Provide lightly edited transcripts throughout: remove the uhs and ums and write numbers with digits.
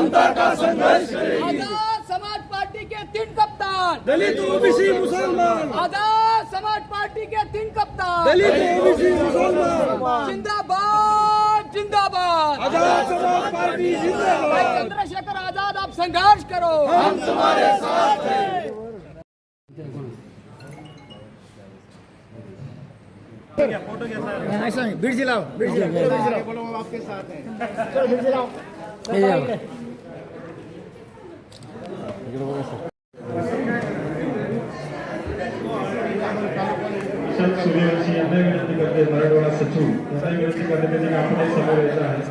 समता का संघर्ष करेगी। आजाद समाज पार्टी के 3 कप्तान, दलित, ओबीसी, मुसलमान। आजाद समाज पार्टी के 3 कप्तान, दलित, ओबीसी, मुसलमान। जिंदाबाद जिंदाबाद। आजाद समाज पार्टी जिंदाबाद। भाई चंद्रशेखर आजाद, आप संघर्ष करो, हम तुम्हारे साथ हैं। ऐसा नहीं, बीड़ जिलाओ, बीड़ जिलाओ, बोलो हम आपके साथ हैं। चलो बीड़ जिलाओ। सूर्यवंशी यांना विनंती करते मराठवाडा सचिव यांना विनंती करते की आपण समोर यायचं आहे।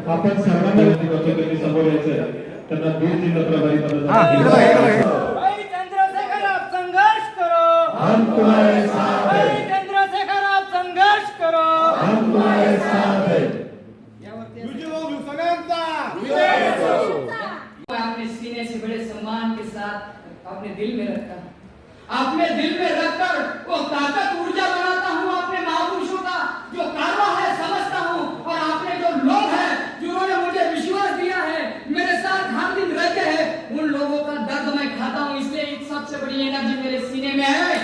आपण सर्वांना विनंती करतो की समोर यायचं आहे, त्यांना बीड जिल्हा प्रभारी भाई चंद्रशेखर, आप संघर्ष करो, हम तुम्हारे साथ हैं। भाई चंद्रशेखर, आप संघर्ष करो, हम तुम्हारे साथ हैं। आपने सीने से बड़े सम्मान के साथ अपने दिल में रखा, अपने दिल में रखकर वो ताकत ऊर्जा बनाता हूँ अपने महापुरुषों का जो कारवा है समझता हूँ, और आपने जो लोग हैं जिन्होंने मुझे विश्वास दिया है, मेरे साथ हर दिन रहते हैं, उन लोगों का दर्द मैं खाता हूँ। इसलिए एक सबसे बड़ी एनर्जी मेरे सीने में है,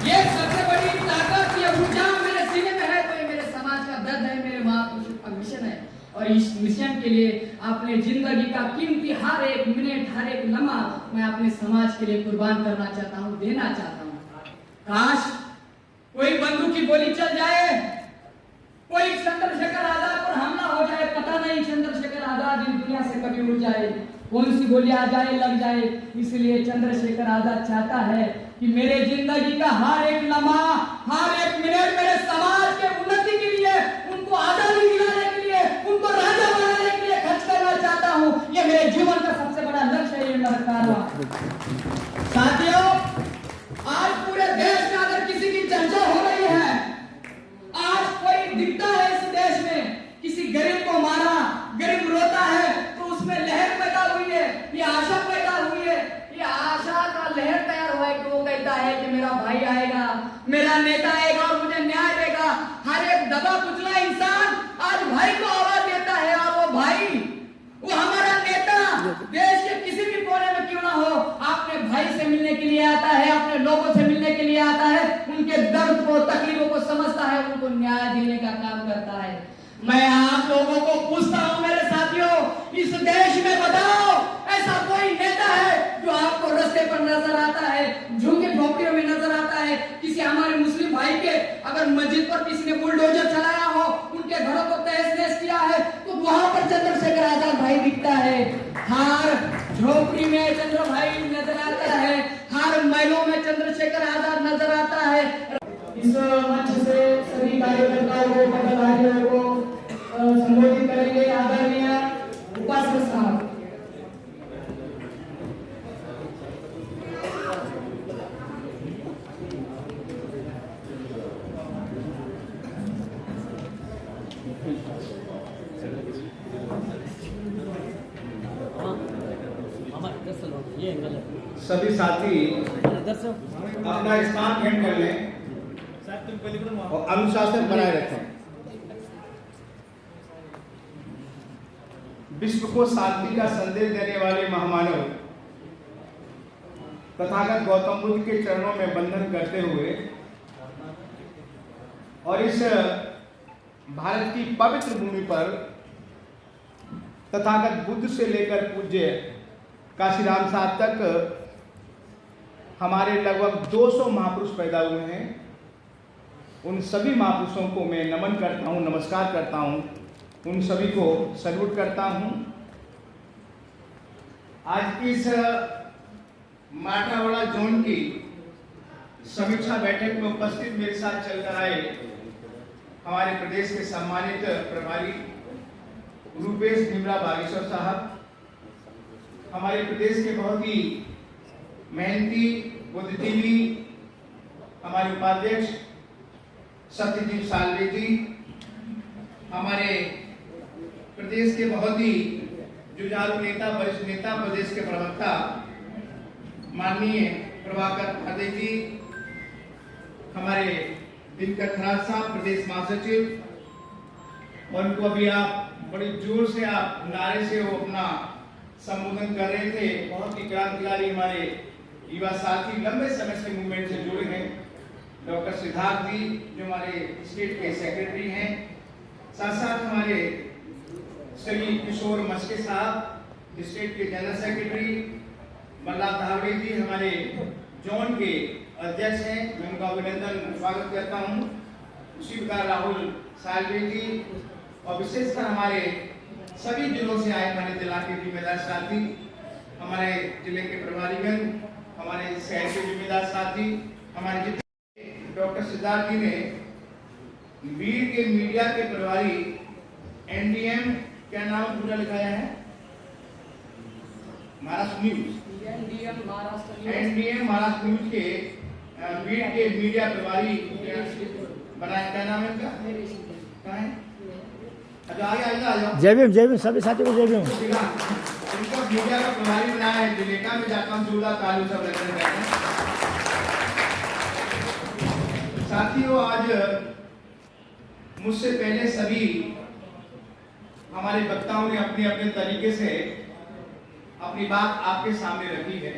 ये सबसे बड़ी ताकत, ये ऊर्जा मेरे सीने में है। तो ये मेरे समाज का दर्द है, मेरे महापुरुषों का मिशन है, और इस मिशन के लिए अपने जिंदगी का कीमती हर एक मिनट, हर एक लम्हा मैं अपने समाज के लिए कुर्बान करना चाहता हूँ, देना चाहता हूँ। काश कोई बंदूक की गोली चल जाए, कोई चंद्रशेखर आजाद पर हमला हो जाए, पता नहीं चंद्रशेखर आजाद इस दुनिया से कभी उड़ जाए, कौन सी गोली आ जाए, लग जाए। इसलिए चंद्रशेखर आजाद चाहता है कि मेरे जिंदगी का हर एक लम्हा, हर एक मिनट मेरे समाज के उन्नति के लिए, उनको आजादी दिलाने के लिए, उनको राजा बनाने के लिए खर्च करना चाहता हूँ। ये मेरे जीवन का सबसे बड़ा लक्ष्य है, ये मेरा कारवा। साथियों, आज पूरे देश में अगर किसी की चर्चा हो रही है, आज कोई दिखता है इस देश में, किसी गरीब को मारा, गरीब रोता है, तो उसमें लहर पैदा हुई है, ये आशा पैदा हुई है, ये आशा का लहर तैयार हुआ है कि वो कहता है कि मेरा भाई आएगा, मेरा नेता आएगा और मुझे न्याय देगा। हर एक दबा कुचला इंसान आज भाई को आवाज देता है, और वो भाई, वो हमारा नेता देश के किसी भी कोने में क्यों ना हो, अपने भाई से मिलने के लिए आता है, अपने लोगों से मिलने के लिए आता है, उनके दर्द को, तकलीफों को समझता है, उनको न्याय देने का काम करता है। मैं आप लोगों को पूछता हूं मेरे साथियों, इस देश में बताओ ऐसा कोई नेता है जो आपको रास्ते पर नजर आता है, झुग्गी झोपड़ियों में नजर आता है? किसी हमारे मुस्लिम भाई के अगर मस्जिद पर किसी ने बुलडोजर चलाया हो, उनके घरों को तहस-नहस किया है, तो वहां पर चंद्रशेखर आजाद भाई दिखता है। हर झोपड़ी में चंद्र भाई नजर आता है, हर महलों में चंद्रशेखर आजाद नजर आता है। इस मंच से सभी कार्यकर्ताओं को, पदाधिकारियों को संबोधित करेंगे आदरणीय उपासक साहब। सभी साथी अपना स्थान ग्रहण कर लें और अनुशासन बनाए रखें। विश्व को शांति का संदेश देने वाले महामानव तथागत गौतम बुद्ध के चरणों में वंदन करते हुए और इस भारत की पवित्र भूमि पर तथागत बुद्ध से लेकर पूज्य काशीराम साहब तक हमारे लगभग 200 महापुरुष पैदा हुए हैं। उन सभी महापुरुषों को मैं नमन करता हूँ, नमस्कार करता हूँ, उन सभी को सल्यूट करता हूँ। आज इस माठावाड़ा जोन की समीक्षा बैठक में उपस्थित मेरे साथ चलकर आए हमारे प्रदेश के सम्मानित प्रभारी रूपेश भीमराव बागेश्वर साहब, हमारे प्रदेश के बहुत ही मेहनती, बुद्धिजीवी हमारे उपाध्यक्ष सत्यजीत सालवे जी, हमारे प्रदेश के बहुत ही जुझारू नेता, वरिष्ठ नेता, प्रदेश के प्रवक्ता माननीय प्रभाकर फतेह जी, हमारे दिनकर खराज साहब प्रदेश महासचिव, और उनको अभी आप बड़े जोर से आप नारे से वो अपना संबोधन कर रहे थे। बहुत ही क्रांतिकारी हमारे युवा साथी लंबे समय से मूवमेंट से जुड़े हैं, डॉक्टर सिद्धार्थ जी जो हमारे स्टेट के सेक्रेटरी हैं, साथ साथ हमारे श्री किशोर मस्के साहब स्टेट के जनरल सेक्रेटरी, मल्लाह धावड़े जी हमारे जोन के अध्यक्ष हैं, मैं उनका अभिनंदन स्वागत करता हूँ। उसी प्रकार राहुल सालवे जी और विशेषकर हमारे सभी जिलों से आए हमारे जिला के जिम्मेदार साथी, हमारे जिले के प्रभारीगण, हमारे शहर के जिम्मेदार साथी, हमारे जितने डॉक्टर सिद्धार्थ जी ने वीर के मीडिया के प्रभारी एनडीएम, क्या नाम पूरा लिखाया है, Maharashtra news, NDM Maharashtra news के वीर के मीडिया प्रभारी बनाया, क्या नाम है उनका, कहाँ है? अच्छा आ जाओ। जय भीम सभी साथियों को जय भीम। इनको मीडिया का प्रभारी बनाया है, जिलेका में जाता हूँ जोरदार तालू सब रहते हैं। साथियों, आज मुझसे पहले सभी हमारे वक्ताओं ने अपने अपने तरीके से अपनी बात आपके सामने रखी है।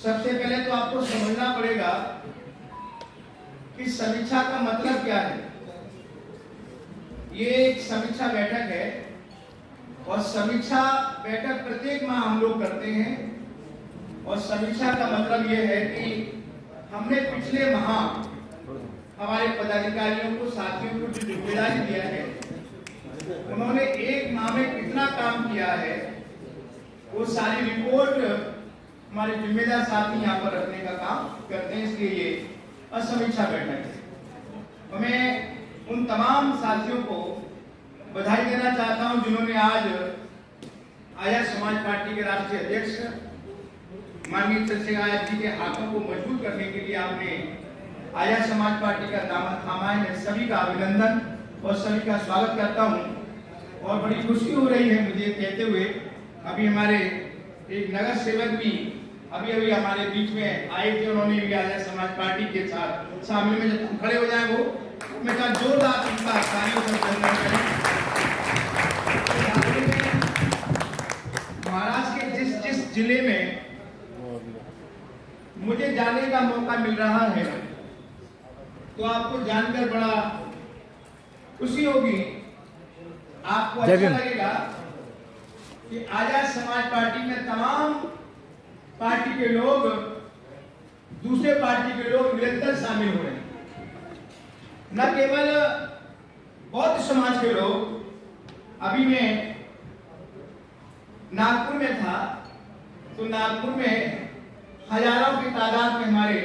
सबसे पहले तो आपको समझना पड़ेगा कि समीक्षा का मतलब क्या है। ये एक समीक्षा बैठक है और समीक्षा बैठक प्रत्येक माह हम लोग करते हैं, और समीक्षा का मतलब ये है कि हमने पिछले माह हमारे पदाधिकारियों को, साथियों को जो जिम्मेदारी दिया है, उन्होंने एक माह में कितना काम किया है, वो सारी रिपोर्ट हमारे जिम्मेदार साथी यहाँ पर रखने का काम करते हैं। इसलिए ये समीक्षा बैठक है। और मैं उन तमाम साथियों को बधाई देना चाहता हूं जिन्होंने आज आर्य समाज पार्टी के राष्ट्रीय अध्यक्ष माननीय चंद्रशेखर आजाद जी के हाथों को मजबूत करने के लिए आपने आर्य समाज पार्टी का दामन थामा है। मैं सभी का अभिनंदन और सभी का स्वागत करता हूं और बड़ी खुशी हो रही है मुझे कहते हुए, अभी हमारे एक नगर सेवक भी अभी हमारे बीच में आए थे, उन्होंने भी आर्य समाज पार्टी के साथ शामिल में जब खड़े हो जाए वो मैं कहा जोरदार उनका तालियों से अभिनंदन करें। महाराष्ट्र के जिस जिले में मुझे जाने का मौका मिल रहा है, तो आपको जानकर बड़ा खुशी होगी, आपको अच्छा लगेगा कि आजाद समाज पार्टी में तमाम पार्टी के लोग, दूसरे पार्टी के लोग निरंतर शामिल हो रहे हैं। न केवल बौद्ध समाज के लोग, अभी मैं नागपुर में था तो नागपुर में हजारों की तादाद में हमारे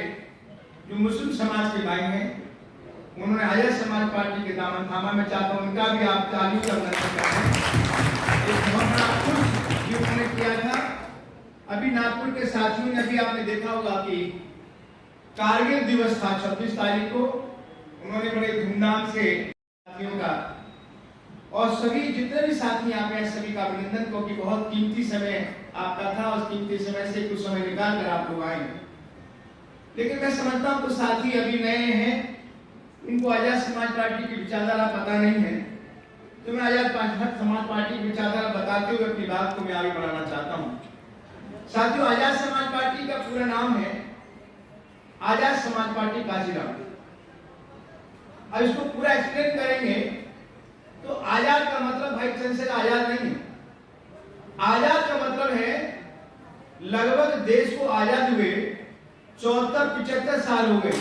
जो मुस्लिम समाज के भाई हैं, उन्होंने आर्य समाज पार्टी के दामन थामा। में चाहता हूं उनका भी आप तालियों का अभिनंदन करें। एक बहुत बड़ा कुछ जो उन्होंने किया था। अभी नागपुर के साथियों ने, अभी आपने देखा होगा कि कारगिल दिवस था 26 तारीख को, उन्होंने बड़े धूमधाम से साथियों का, और सभी जितने भी साथी यहाँ पे सभी का अभिनंदन, क्योंकि बहुत कीमती समय आपका था, उस कीमती समय से कुछ समय निकाल कर आप लोग आए। लेकिन मैं समझता हूँ कुछ साथी अभी नए हैं, इनको आजाद समाज पार्टी की विचारधारा पता नहीं है, तो मैं आजाद समाज पार्टी की विचारधारा बताते हुए अपनी बात को मैं आगे बढ़ाना चाहता हूँ। साथियों, आजाद समाज पार्टी का पूरा नाम है आजाद समाज पार्टी काशीराम। अब इसको पूरा एक्सप्लेन करेंगे तो आजाद का मतलब भाई चंद्रशेखर आजाद नहीं है। आजाद का मतलब है लगभग देश को आजाद हुए 74-75 साल हो गए,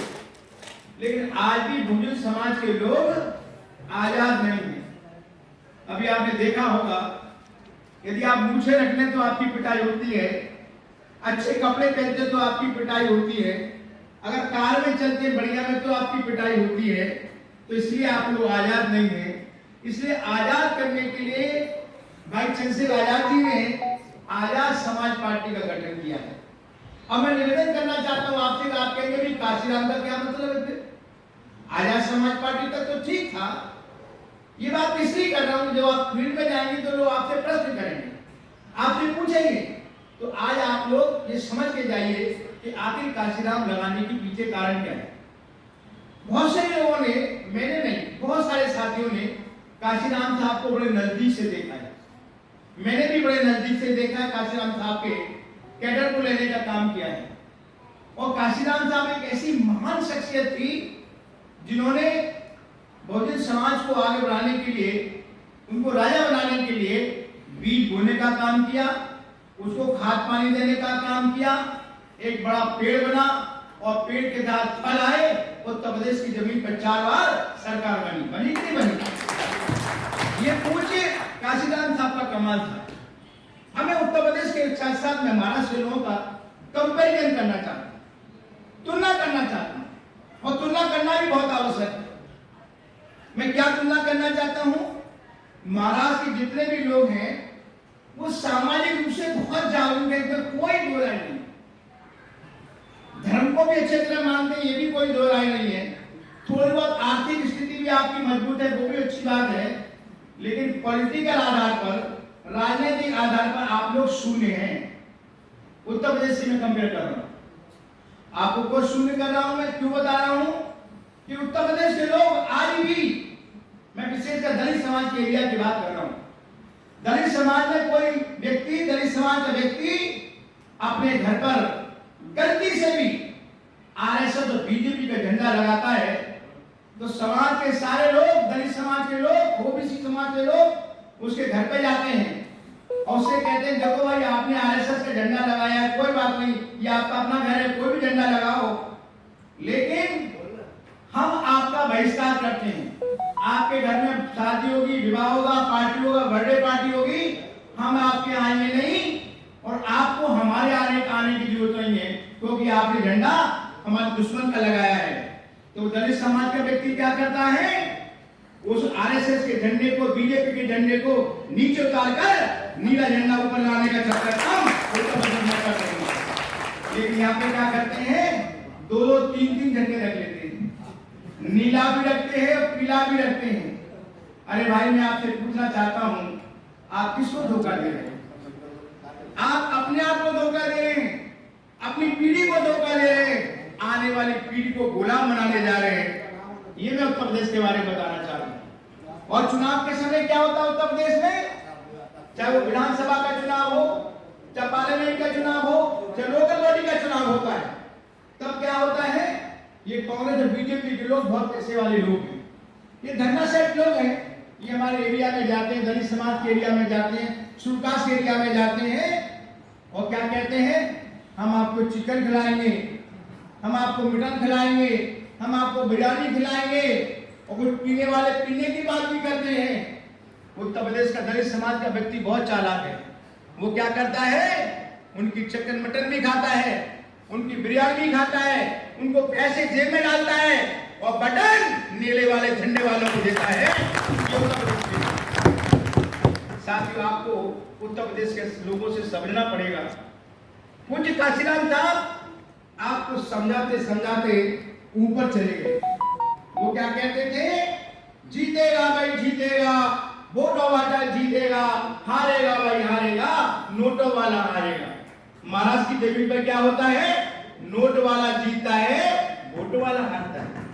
लेकिन आज भी बुजुर्ग समाज के लोग आजाद नहीं है। अभी आपने देखा होगा, यदि आप मूछें रख लें तो आपकी पिटाई होती है, अच्छे कपड़े पहनते तो आपकी पिटाई होती है, अगर कार में चलते बढ़िया में तो आपकी पिटाई होती है। तो इसलिए आप लोग आजाद नहीं है। इसलिए आजाद करने के लिए भाई चंद्रशेखर आजाद जी ने आजाद समाज पार्टी का गठन किया है। अब मैं निवेदन करना चाहता हूं आपसे, आप कहेंगे भी काशीराम का क्या मतलब है? आजाद समाज पार्टी तक तो ठीक था। ये बात इसलिए कर रहा हूं, जब आप फील्ड में जाएंगे तो लोग आपसे प्रश्न करेंगे, आपसे पूछेंगे, तो आज आप लोग ये समझ के जाइए कि आखिर काशीराम लगाने के पीछे कारण क्या है। बहुत से लोगों ने, मैंने नहीं, बहुत सारे साथियों ने काशीराम साहब को बड़े नजदीक से देखा है। मैंने भी बड़े नजदीक से देखा है, काशीराम साहब के कैडर को लेने का काम किया है। और काशीराम साहब एक ऐसी महान शख्सियत थी जिन्होंने बहुजन समाज को आगे बढ़ाने के लिए, उनको राजा बनाने के लिए बीज बोने का काम किया, उसको खाद पानी देने का काम किया, एक बड़ा पेड़ बना और पेड़ के साथ फल आए। उत्तर प्रदेश की जमीन पर 4 बार सरकार बनी कि नहीं बनी। ये पूछे काशीराम साहब का कमाल था। हमें उत्तर प्रदेश के साथ साथ मैं महाराष्ट्र के लोगों का कंपैरिजन करना चाहता हूं, तुलना करना चाहता हूं, और तुलना करना भी बहुत आवश्यक है। मैं क्या तुलना करना चाहता हूं, महाराष्ट्र के जितने भी लोग हैं वो सामाजिक रूप से बहुत जागरूक है, इसमें कोई दो राय नहीं। धर्म को भी अच्छे तरह मानते हैं, ये भी कोई दो राय नहीं है। थोड़ी बहुत आर्थिक स्थिति भी आपकी मजबूत है, वो भी अच्छी बात है, लेकिन पॉलिटिकल आधार पर, राजनीतिक आधार पर आप लोग शून्य हैं। उत्तर प्रदेश से मैं कंपेयर कर रहा हूं, आपको कुछ शून्य कर रहा हूं। मैं क्यों बता रहा हूं कि उत्तर प्रदेश के लोग आज भी, मैं विशेषकर दलित समाज के एरिया की बात कर रहा हूं, दलित समाज में कोई व्यक्ति, दलित समाज का व्यक्ति अपने घर पर गलती से भी आरएसएस और बीजेपी का झंडा लगाता है तो समाज के सारे लोग, दलित समाज के लोग, ओबीसी समाज के लोग उसके घर पे जाते हैं और उससे कहते हैं देखो भाई आपने आरएसएस का झंडा लगाया है, कोई बात नहीं, ये आपका अपना घर है, कोई भी झंडा लगाओ, लेकिन हम आपका बहिष्कार करते हैं। आपके घर में शादी होगी, विवाह होगा, पार्टी होगा, बर्थडे पार्टी होगी, हम आपके आएंगे नहीं और आपको हमारे आने की जरूरत नहीं है, क्योंकि आपने झंडा हमारे दुश्मन का लगाया है। तो दलित समाज का व्यक्ति क्या करता है, उस आरएसएस के झंडे को, बीजेपी के झंडे को नीचे उतार कर नीला झंडा ऊपर लाने का चक्कर काम कर रहे हैं। लेकिन यहाँ पे क्या करते हैं, 2-2, 3-3 झंडे रख लेते हैं, नीला भी रखते हैं, पीला भी रखते हैं। अरे भाई मैं आपसे पूछना चाहता हूं, आप किसको धोखा दे रहे हैं? आप अपने आप को धोखा दे रहे हैं, अपनी पीढ़ी को धोखा दे रहे हैं, आने वाली पीढ़ी को गुलाम बनाने जा रहे हैं। ये मैं उत्तर प्रदेश के बारे में बताना चाहता हूं। और चुनाव के समय क्या होता है उत्तर प्रदेश में, चाहे वो विधानसभा का चुनाव हो, चाहे पार्लियामेंट का चुनाव हो, चाहे लोकल बॉडी का चुनाव होता है, तब क्या होता है, ये कांग्रेस और बीजेपी के लोग बहुत पैसे वाले लोग हैं, ये धन्ना सेठ लोग हैं, ये हमारे एरिया में जाते हैं, दलित समाज के एरिया में जाते हैं, सुरकास के एरिया में जाते हैं और क्या कहते हैं, हम आपको चिकन खिलाएंगे, हम आपको मटन खिलाएंगे, हम आपको बिरयानी खिलाएंगे, और कुछ पीने वाले पीने की बात भी करते हैं। उत्तर प्रदेश का दलित समाज का व्यक्ति बहुत चालाक है, वो क्या करता है, उनकी चिकन मटन भी खाता है, उनकी बिरयानी भी खाता है, उनको पैसे जेब में डालता है और बटन नीले वाले झंडे वालों को देता है। ये उत्तर प्रदेश साथियों, आपको उत्तर प्रदेश के लोगों से समझना पड़ेगा। पूज्य काशीराम साहब आपको समझाते समझाते ऊपर चले गए। वो क्या कहते थे, जीतेगा भाई जीतेगा, वोटों वाला जीतेगा, हारेगा भाई हारेगा, नोटों वाला हारेगा। महाराष्ट्र की जमीन पर क्या होता है, नोट वाला जीतता है, वोट वाला हारता है।